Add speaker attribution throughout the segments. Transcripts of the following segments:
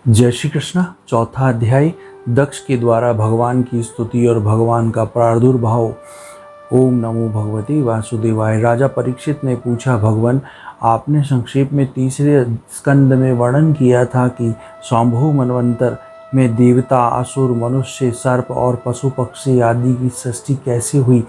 Speaker 1: जय श्री कृष्ण। चौथा अध्याय दक्ष के द्वारा भगवान की स्तुति और भगवान का प्रादुर्भाव। ओम नमो भगवते वासुदेवाय। राजा परीक्षित ने पूछा, भगवान आपने संक्षेप में तीसरे स्कंद में वर्णन किया था कि स्वयंभू मनवंतर में देवता, असुर, मनुष्य, सर्प और पशु पक्षी आदि की सृष्टि कैसे हुई।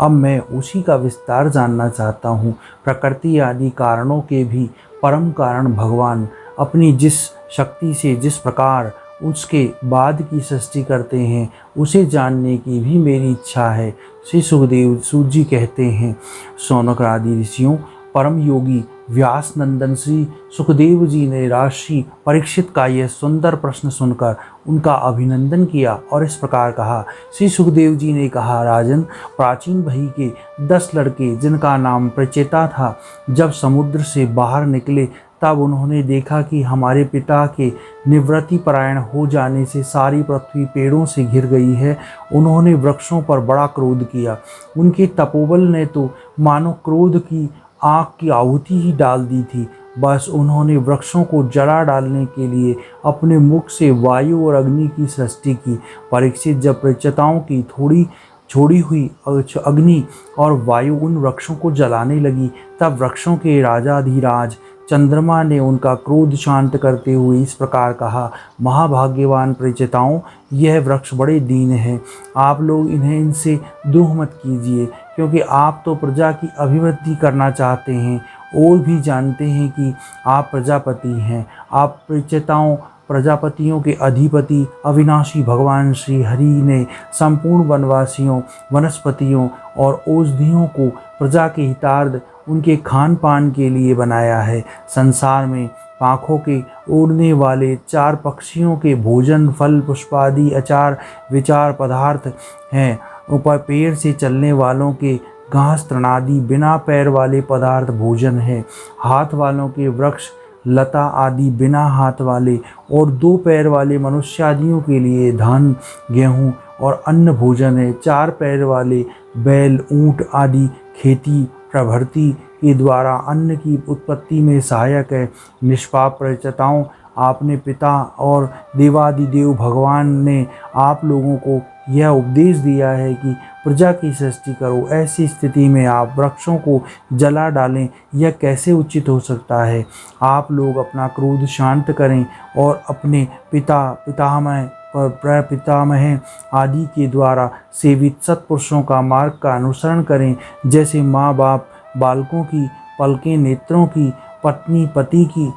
Speaker 1: अब मैं उसी का विस्तार जानना चाहता हूँ। प्रकृति आदि कारणों के भी परम कारण भगवान अपनी जिस शक्ति से जिस प्रकार उसके बाद की सृष्टि करते हैं उसे जानने की भी मेरी इच्छा है। श्री सुखदेव सूत जी कहते हैं, शौनक आदि ऋषियों, परम योगी व्यास नंदन श्री सुखदेव जी ने राशि परीक्षित का यह सुंदर प्रश्न सुनकर उनका अभिनंदन किया और इस प्रकार कहा। श्री सुखदेव जी ने कहा, राजन, प्राचीन भई के 10 लड़के जिनका नाम प्रचेता था, जब समुद्र से बाहर निकले तब उन्होंने देखा कि हमारे पिता के निवृत्ति परायण हो जाने से सारी पृथ्वी पेड़ों से घिर गई है। उन्होंने वृक्षों पर बड़ा क्रोध किया। उनके तपोबल ने तो मानो क्रोध की आग की आहुति ही डाल दी थी। बस उन्होंने वृक्षों को जला डालने के लिए अपने मुख से वायु और अग्नि की सृष्टि की। परीक्षित, जब प्रचेताओं की थोड़ी छोड़ी हुई अग्नि और वायु उन वृक्षों को जलाने लगी, तब वृक्षों के राजाधिराज चंद्रमा ने उनका क्रोध शांत करते हुए इस प्रकार कहा, महाभाग्यवान प्रचेताओं, यह वृक्ष बड़े दीन हैं। आप लोग इनसे द्रोह मत कीजिए, क्योंकि आप तो प्रजा की अभिवृद्धि करना चाहते हैं और भी जानते हैं कि आप प्रजापति हैं। आप प्रचेताओं, प्रजापतियों के अधिपति अविनाशी भगवान श्री हरि ने संपूर्ण वनवासियों, वनस्पतियों और औषधियों को प्रजा के हितार्थ उनके खान पान के लिए बनाया है। संसार में पाखों के उड़ने वाले 4 पक्षियों के भोजन फल पुष्पादि आचार विचार पदार्थ हैं। ऊपर पेड़ से चलने वालों के घास तृणादि बिना पैर वाले पदार्थ भोजन है। हाथ वालों के वृक्ष लता आदि बिना हाथ वाले, और 2 पैर वाले मनुष्यादियों के लिए धान गेहूँ और अन्न भोजन है। 4 पैर वाले बैल ऊँट आदि खेती प्रभृति के द्वारा अन्न की उत्पत्ति में सहायक है। निष्पाप प्रचेताओं, आपने पिता और देवादिदेव भगवान ने आप लोगों को यह उपदेश दिया है कि प्रजा की सृष्टि करो। ऐसी स्थिति में आप वृक्षों को जला डालें, यह कैसे उचित हो सकता है। आप लोग अपना क्रोध शांत करें और अपने पिता पितामह प्रपितामह आदि के द्वारा सेवित सत्पुरुषों का मार्ग का अनुसरण करें। जैसे माँ बाप बालकों की, पलकें नेत्रों की, पत्नी पति की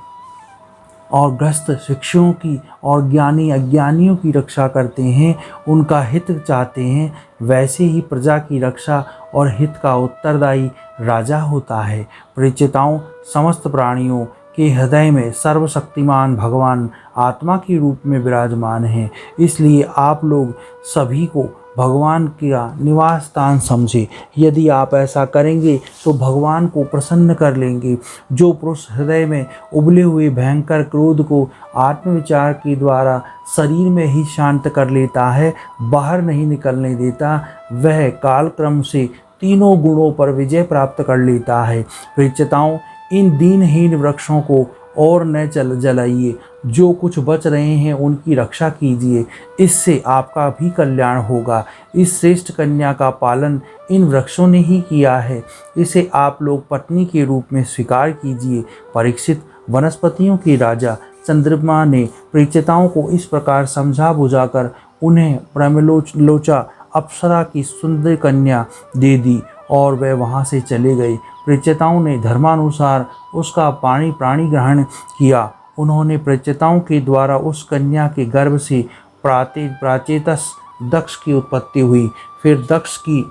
Speaker 1: और गृहस्थ शिक्षुओं की और ज्ञानी अज्ञानियों की रक्षा करते हैं, उनका हित चाहते हैं, वैसे ही प्रजा की रक्षा और हित का उत्तरदायी राजा होता है। प्रचेताओं, समस्त प्राणियों के हृदय में सर्वशक्तिमान भगवान आत्मा के रूप में विराजमान हैं। इसलिए आप लोग सभी को भगवान का निवास स्थान समझे। यदि आप ऐसा करेंगे तो भगवान को प्रसन्न कर लेंगे। जो पुरुष हृदय में उबले हुए भयंकर क्रोध को आत्मविचार के द्वारा शरीर में ही शांत कर लेता है, बाहर नहीं निकलने देता, वह कालक्रम से तीनों गुणों पर विजय प्राप्त कर लेता है। प्रचेताओं, इन दीनहीन वृक्षों को और न जलाइए। जो कुछ बच रहे हैं उनकी रक्षा कीजिए, इससे आपका भी कल्याण होगा। इस श्रेष्ठ कन्या का पालन इन वृक्षों ने ही किया है, इसे आप लोग पत्नी के रूप में स्वीकार कीजिए। परीक्षित, वनस्पतियों के राजा चंद्रमा ने प्रचेताओं को इस प्रकार समझा बुझाकर उन्हें प्रेमलोचा अप्सरा की सुंदर कन्या दे दी और वे वहाँ से चले गए। प्रचेताओं ने धर्मानुसार उसका प्राणी ग्रहण किया। उन्होंने प्रचेताओं के द्वारा उस कन्या के गर्भ से प्राचेतस दक्ष की उत्पत्ति हुई। फिर दक्ष की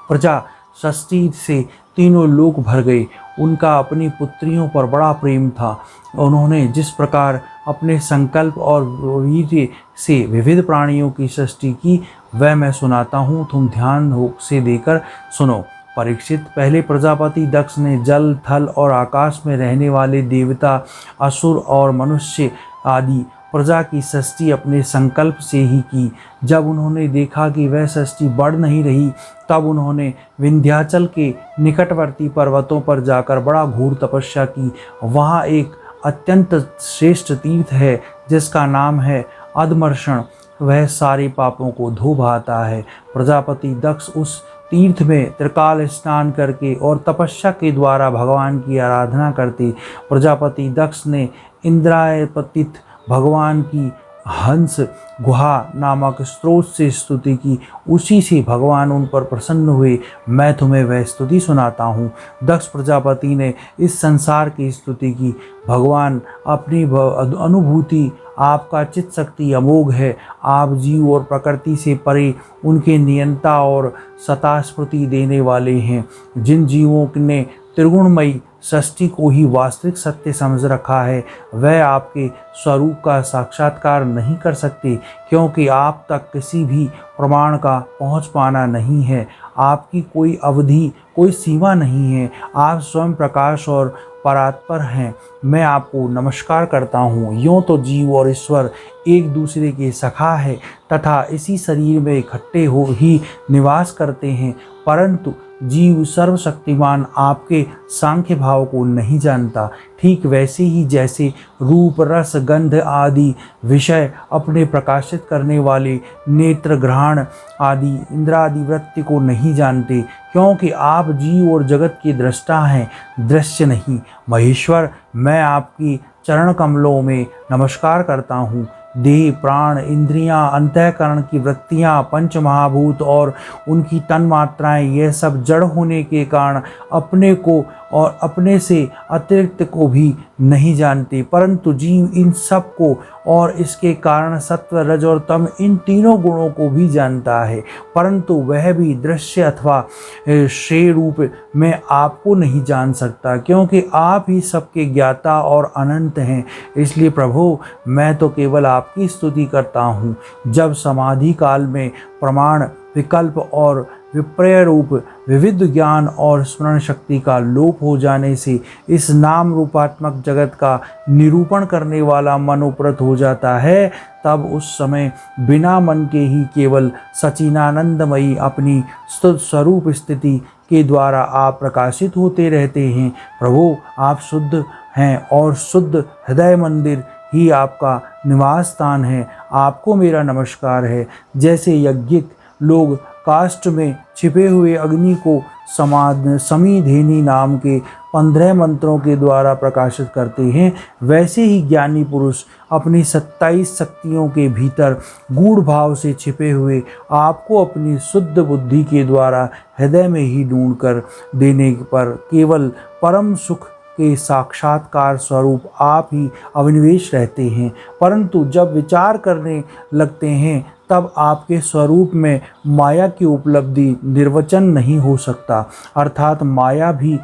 Speaker 1: प्रजा षष्ठी से तीनों लोक भर गए। उनका अपनी पुत्रियों पर बड़ा प्रेम था। उन्होंने जिस प्रकार अपने संकल्प और वीर्य से विविध प्राणियों की सृष्टि की, वह मैं सुनाता हूँ, तुम ध्यान से देकर सुनो। परीक्षित, पहले प्रजापति दक्ष ने जल थल और आकाश में रहने वाले देवता, असुर और मनुष्य आदि प्रजा की सृष्टि अपने संकल्प से ही की। जब उन्होंने देखा कि वह सृष्टि बढ़ नहीं रही, तब उन्होंने विंध्याचल के निकटवर्ती पर्वतों पर जाकर बड़ा घोर तपस्या की। वहाँ एक अत्यंत श्रेष्ठ तीर्थ है जिसका नाम है अधमर्षण, वह सारे पापों को धो बहाता है। प्रजापति दक्ष उस तीर्थ में त्रिकाल स्नान करके और तपस्या के द्वारा भगवान की आराधना करते। प्रजापति दक्ष ने इंद्रायपतित भगवान की हंस गुहा नामक स्रोत से स्तुति की, उसी से भगवान उन पर प्रसन्न हुए। मैं तुम्हें वह स्तुति सुनाता हूँ। दक्ष प्रजापति ने इस संसार की स्तुति की। भगवान अपनी अनुभूति, आपका चित्त शक्ति अमोघ है। आप जीव और प्रकृति से परे उनके नियंता और सता स्फूर्ति देने वाले हैं। जिन जीवों ने त्रिगुणमयी सृष्टि को ही वास्तविक सत्य समझ रखा है, वह आपके स्वरूप का साक्षात्कार नहीं कर सकते, क्योंकि आप तक किसी भी प्रमाण का पहुंच पाना नहीं है। आपकी कोई अवधि, कोई सीमा नहीं है। आप स्वयं प्रकाश और परात्पर हैं। मैं आपको नमस्कार करता हूँ। यूँ तो जीव और ईश्वर एक दूसरे के सखा है तथा इसी शरीर में इकट्ठे हो ही निवास करते हैं, परंतु जीव सर्वशक्तिमान आपके सांख्य भाव को नहीं जानता। ठीक वैसे ही जैसे रूप, रस, गंध आदि विषय अपने प्रकाशित करने वाले नेत्र, घ्राण आदि इंद्रादि वृत्ति को नहीं जानते, क्योंकि आप जीव और जगत के दृष्टा हैं, दृश्य नहीं। महेश्वर, मैं आपकी चरण कमलों में नमस्कार करता हूँ। देह, प्राण, इंद्रियां, अंतःकरण की वृत्तियां, पंच महाभूत और उनकी तन मात्राएं, यह सब जड़ होने के कारण अपने को और अपने से अतिरिक्त को भी नहीं जानते, परंतु जीव इन सब को और इसके कारण सत्व, रज और तम इन तीनों गुणों को भी जानता है, परंतु वह भी दृश्य अथवा श्रेय रूप में आपको नहीं जान सकता, क्योंकि आप ही सबके ज्ञाता और अनंत हैं। इसलिए प्रभु, मैं तो केवल आपकी स्तुति करता हूँ। जब समाधि काल में प्रमाण, विकल्प और विपर्य रूप विविध ज्ञान और स्मरण शक्ति का लोप हो जाने से इस नाम रूपात्मक जगत का निरूपण करने वाला मन उपरत हो जाता है, तब उस समय बिना मन के ही केवल सचिनानंदमयी अपनी स्वरूप स्थिति के द्वारा आप प्रकाशित होते रहते हैं। प्रभु, आप शुद्ध हैं और शुद्ध हृदय मंदिर ही आपका निवास स्थान है। आपको मेरा नमस्कार है। जैसे यज्ञिक लोग काष्ठ में छिपे हुए अग्नि को समीधेनी नाम के 15 मंत्रों के द्वारा प्रकाशित करते हैं, वैसे ही ज्ञानी पुरुष अपनी 27 शक्तियों के भीतर गूढ़ भाव से छिपे हुए आपको अपनी शुद्ध बुद्धि के द्वारा हृदय में ही ढूंढ कर देने पर केवल परम सुख के साक्षात्कार स्वरूप आप ही अविनिवेश रहते हैं। परंतु जब विचार करने लगते हैं, तब आपके स्वरूप में माया की उपलब्धि निर्वचन नहीं हो सकता, अर्थात माया भी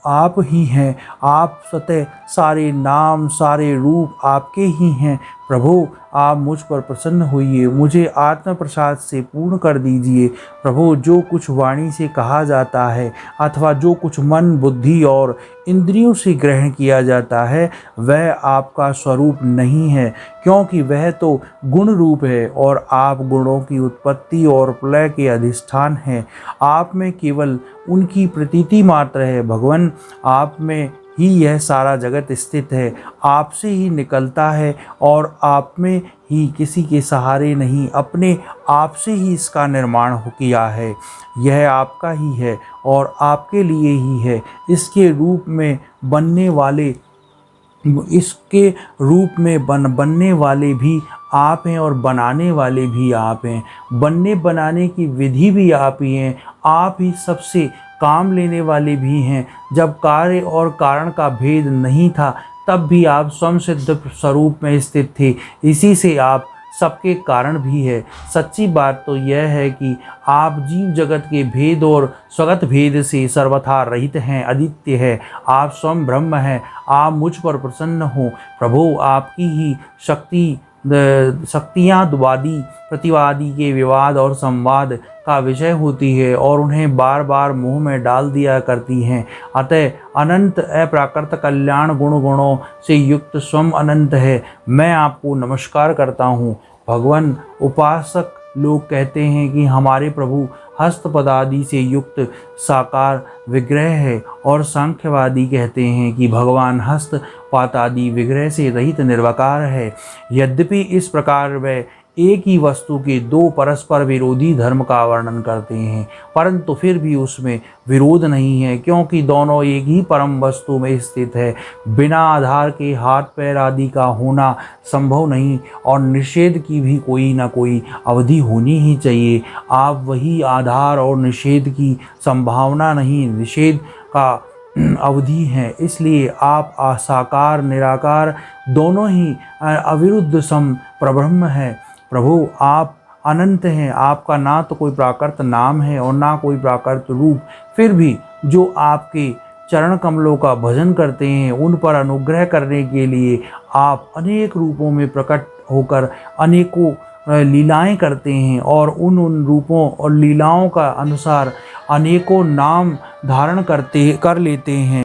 Speaker 1: आप ही हैं। आप स्वतः सारे नाम, सारे रूप आपके ही हैं। प्रभु, आप मुझ पर प्रसन्न होइए, मुझे आत्म प्रसाद से पूर्ण कर दीजिए। प्रभु, जो कुछ वाणी से कहा जाता है अथवा जो कुछ मन, बुद्धि और इंद्रियों से ग्रहण किया जाता है, वह आपका स्वरूप नहीं है, क्योंकि वह तो गुण रूप है और आप गुणों की उत्पत्ति और प्रलय के अधिष्ठान हैं। आप में केवल उनकी प्रतीति मात्र है। भगवान, आप में ही यह सारा जगत स्थित है, आपसे ही निकलता है और आप में ही, किसी के सहारे नहीं, अपने आप से ही इसका निर्माण किया है। यह आपका ही है और आपके लिए ही है। इसके रूप में बनने वाले भी आप हैं और बनाने वाले भी आप हैं। बनने बनाने की विधि भी आप ही हैं। आप ही सबसे काम लेने वाले भी हैं। जब कार्य और कारण का भेद नहीं था, तब भी आप स्वयं सिद्ध स्वरूप में स्थित थे। इसी से आप सबके कारण भी है। सच्ची बात तो यह है कि आप जीव जगत के भेद और स्वगत भेद से सर्वथा रहित हैं, अद्वितीय है। आप स्वयं ब्रह्म हैं। आप मुझ पर प्रसन्न हो। प्रभु, आपकी ही शक्तियाँ वादी प्रतिवादी के विवाद और संवाद का विषय होती है और उन्हें बार बार मुंह में डाल दिया करती हैं। अतः अनंत अप्राकृत कल्याण गुणों से युक्त स्वयं अनंत है। मैं आपको नमस्कार करता हूँ। भगवान, उपासक लोग कहते हैं कि हमारे प्रभु हस्तपदादि से युक्त साकार विग्रह है। और सांख्यवादी कहते हैं कि भगवान हस्त पातादि विग्रह से रहित निर्विकार है। यद्यपि इस प्रकार वह एक ही वस्तु के दो परस्पर विरोधी धर्म का वर्णन करते हैं, परंतु फिर भी उसमें विरोध नहीं है, क्योंकि दोनों एक ही परम वस्तु में स्थित है। बिना आधार के हाथ पैर आदि का होना संभव नहीं, और निषेध की भी कोई ना कोई अवधि होनी ही चाहिए। आप वही आधार और निषेध की संभावना नहीं, निषेध का अवधि है। इसलिए आप साकार निराकार दोनों ही अविरुद्ध सम प्रब्रह्म है। प्रभु आप अनंत हैं, आपका ना तो कोई प्राकृत नाम है और ना कोई प्राकृत रूप। फिर भी जो आपके चरण कमलों का भजन करते हैं, उन पर अनुग्रह करने के लिए आप अनेक रूपों में प्रकट होकर अनेकों लीलाएं करते हैं, और उन रूपों और लीलाओं का अनुसार अनेकों नाम धारण कर लेते हैं।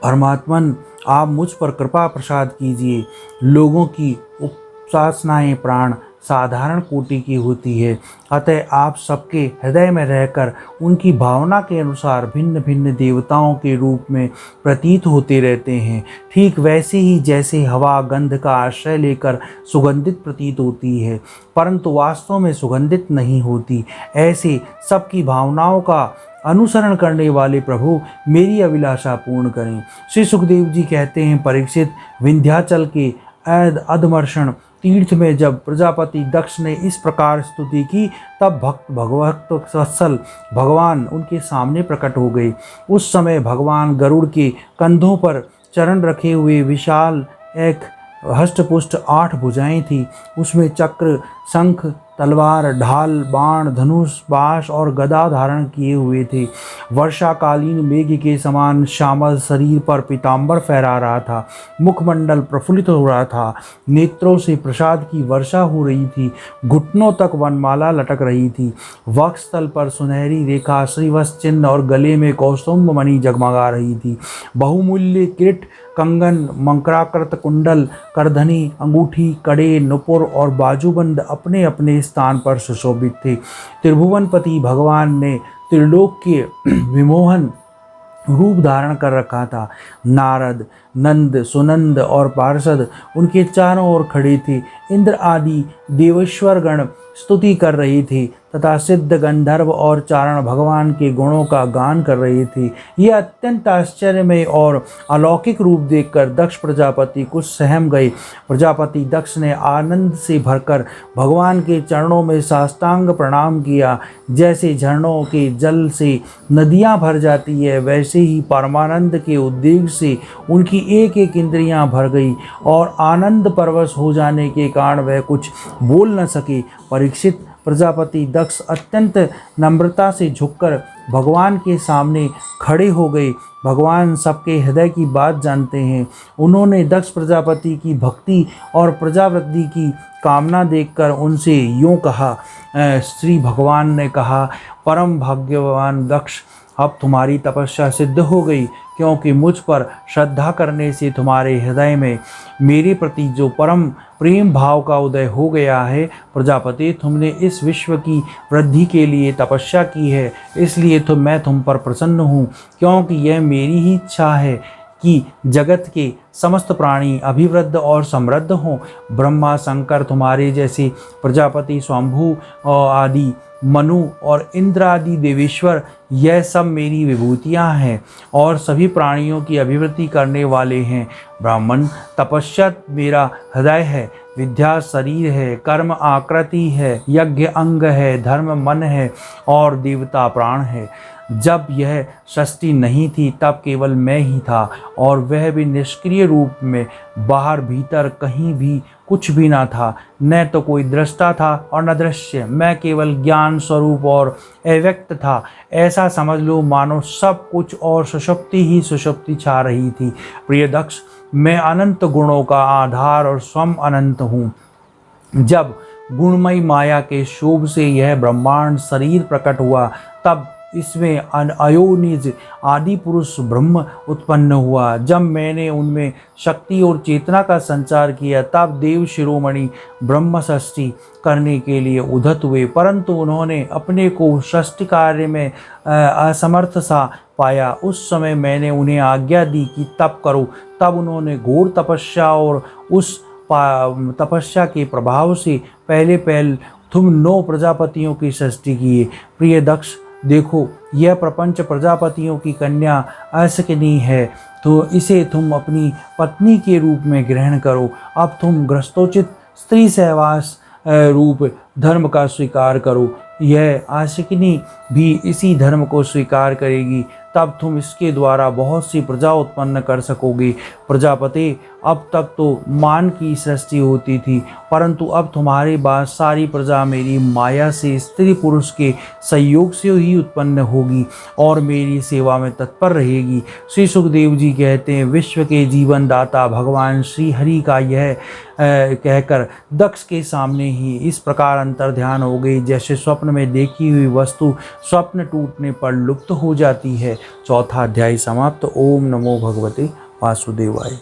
Speaker 1: परमात्मन आप मुझ पर कृपा प्रसाद कीजिए। लोगों की उपासनाएं प्राण साधारण कोटि की होती है, अतः आप सबके हृदय में रहकर उनकी भावना के अनुसार भिन्न भिन्न देवताओं के रूप में प्रतीत होते रहते हैं। ठीक वैसे ही जैसे हवा गंध का आश्रय लेकर सुगंधित प्रतीत होती है, परंतु वास्तव में सुगंधित नहीं होती, ऐसे सबकी भावनाओं का अनुसरण करने वाले प्रभु मेरी अभिलाषा पूर्ण करें। श्री सुखदेव जी कहते हैं, परीक्षित, विंध्याचल के अधमर्षण तीर्थ में जब प्रजापति दक्ष ने इस प्रकार स्तुति की, तब भगवत वत्सल भगवान उनके सामने प्रकट हो गए। उस समय भगवान गरुड़ के कंधों पर चरण रखे हुए विशाल एक हष्टपुष्ट 8 भुजाएं थी। उसमें चक्र, शंख, तलवार, ढाल, बाण, धनुष, बाश और गदा धारण किए हुए थे। वर्षाकालीन मेघ के समान श्यामल शरीर पर पीतांबर फहरा रहा था। मुखमंडल प्रफुल्लित हो रहा था। नेत्रों से प्रसाद की वर्षा हो रही थी। घुटनों तक वनमाला लटक रही थी। वक्षस्थल पर सुनहरी रेखा, श्रीवत्स चिन्ह और गले में कौस्तुभ मणि जगमगा रही थी। बहुमूल्य किरीट, कंगन, मंकराकृत कुंडल, करधनी, अंगूठी, कड़े, नुपुर और बाजूबंद अपने अपने स्थान पर सुशोभित थे। त्रिभुवनपति भगवान ने त्रिलोक के विमोहन रूप धारण कर रखा था। नारद, नंद, सुनंद और पार्षद उनके चारों ओर खड़े थे। इंद्र आदि देवेश्वर गण स्तुति कर रहे थे तथा सिद्ध गंधर्व और चारण भगवान के गुणों का गान कर रहे थे। यह अत्यंत आश्चर्यमय और अलौकिक रूप देखकर दक्ष प्रजापति कुछ सहम गए। प्रजापति दक्ष ने आनंद से भरकर भगवान के चरणों में साष्टांग प्रणाम किया। जैसे झरनों के जल से नदियां भर जाती है, वैसे ही परमानंद के उद्वेग से उनकी एक एक इंद्रियां भर गई और आनंद परवश हो जाने के कारण वह कुछ बोल न सके। परीक्षित, प्रजापति दक्ष अत्यंत नम्रता से झुककर भगवान के सामने खड़े हो गए। भगवान सबके हृदय की बात जानते हैं। उन्होंने दक्ष प्रजापति की भक्ति और प्रजावृद्धि की कामना देखकर उनसे यूँ कहा। श्री भगवान ने कहा, परम भाग्यवान दक्ष, अब तुम्हारी तपस्या सिद्ध हो गई, क्योंकि मुझ पर श्रद्धा करने से तुम्हारे हृदय में मेरे प्रति जो परम प्रेम भाव का उदय हो गया है। प्रजापति, तुमने इस विश्व की वृद्धि के लिए तपस्या की है, इसलिए तो मैं तुम पर प्रसन्न हूँ, क्योंकि यह मेरी ही इच्छा है कि जगत के समस्त प्राणी अभिवृद्ध और समृद्ध हों। ब्रह्मा, शंकर, तुम्हारे जैसे प्रजापति, स्वयंभू आदि, मनु और इंद्र आदि देवेश्वर, यह सब मेरी विभूतियाँ हैं और सभी प्राणियों की अभिवृद्धि करने वाले हैं। ब्राह्मण, तपस्या मेरा हृदय है, विद्या शरीर है, कर्म आकृति है, यज्ञ अंग है, धर्म मन है और देवता प्राण है। जब यह सृष्टि नहीं थी तब केवल मैं ही था, और वह भी निष्क्रिय रूप में। बाहर भीतर कहीं भी कुछ भी ना था, न तो कोई दृष्टा था और न दृश्य। मैं केवल ज्ञान स्वरूप और अव्यक्त था। ऐसा समझ लो मानो सब कुछ और सुषुप्ति ही सुषुप्ति छा रही थी। प्रिय दक्ष, मैं अनंत गुणों का आधार और स्वयं अनंत हूँ। जब गुणमयी माया के शोभ से यह ब्रह्मांड शरीर प्रकट हुआ, तब इसमें अयोनिज आदि पुरुष ब्रह्म उत्पन्न हुआ। जब मैंने उनमें शक्ति और चेतना का संचार किया तब देव शिरोमणि ब्रह्म षष्ठी करने के लिए उद्धत हुए, परंतु उन्होंने अपने को सृष्टि कार्य में असमर्थ सा पाया। उस समय मैंने उन्हें आज्ञा दी कि तप करो। तब उन्होंने घोर तपस्या और उस तपस्या के प्रभाव से पहले तुम 9 प्रजापतियों की सृष्टि किए। प्रिय दक्ष, देखो यह प्रपंच प्रजापतियों की कन्या अशकिनी है, तो इसे तुम अपनी पत्नी के रूप में ग्रहण करो। अब तुम ग्रस्तोचित स्त्री सहवास रूप धर्म का स्वीकार करो। यह आशिकिनी भी इसी धर्म को स्वीकार करेगी, तब तुम इसके द्वारा बहुत सी प्रजा उत्पन्न कर सकोगे। प्रजापति, अब तक तो मान की सृष्टि होती थी, परंतु अब तुम्हारे बाद सारी प्रजा मेरी माया से स्त्री पुरुष के संयोग से ही उत्पन्न होगी और मेरी सेवा में तत्पर रहेगी। श्री सुखदेव जी कहते हैं, विश्व के जीवन दाता भगवान श्री हरि का यह कहकर दक्ष के सामने ही इस प्रकार अंतर ध्यान हो गई जैसे स्वप्न में देखी हुई वस्तु स्वप्न टूटने पर लुप्त हो जाती है। चौथा अध्याय समाप्त। ओम नमो भगवते वासुदेवाय।